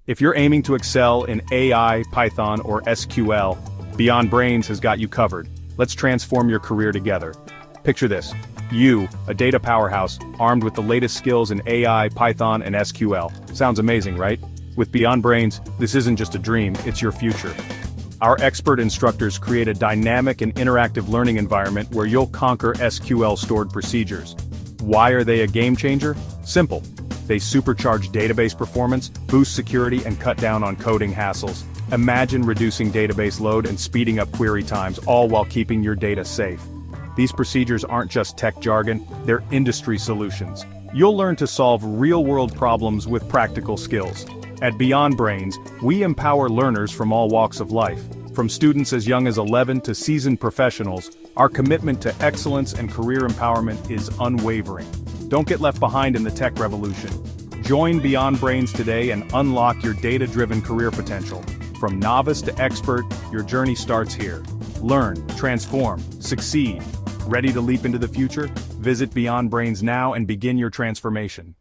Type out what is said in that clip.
If you're aiming to excel in AI, Python, or SQL, ByondBrains has got you covered. Let's transform your career together. Picture this. You, a data powerhouse, armed with the latest skills in AI, Python, and SQL. Sounds amazing, right? With ByondBrains, this isn't just a dream, it's your future. Our expert instructors create a dynamic and interactive learning environment where you'll conquer SQL stored procedures. Why are they a game changer? Simple. They supercharge database performance, boost security, and cut down on coding hassles. Imagine reducing database load and speeding up query times, all while keeping your data safe. These procedures aren't just tech jargon, they're industry solutions. You'll learn to solve real-world problems with practical skills. At ByondBrains, we empower learners from all walks of life. From students as young as 11 to seasoned professionals, our commitment to excellence and career empowerment is unwavering. Don't get left behind in the tech revolution. Join ByondBrains today and unlock your data-driven career potential. From novice to expert, your journey starts here. Learn, transform, succeed. Ready to leap into the future? Visit ByondBrains now and begin your transformation.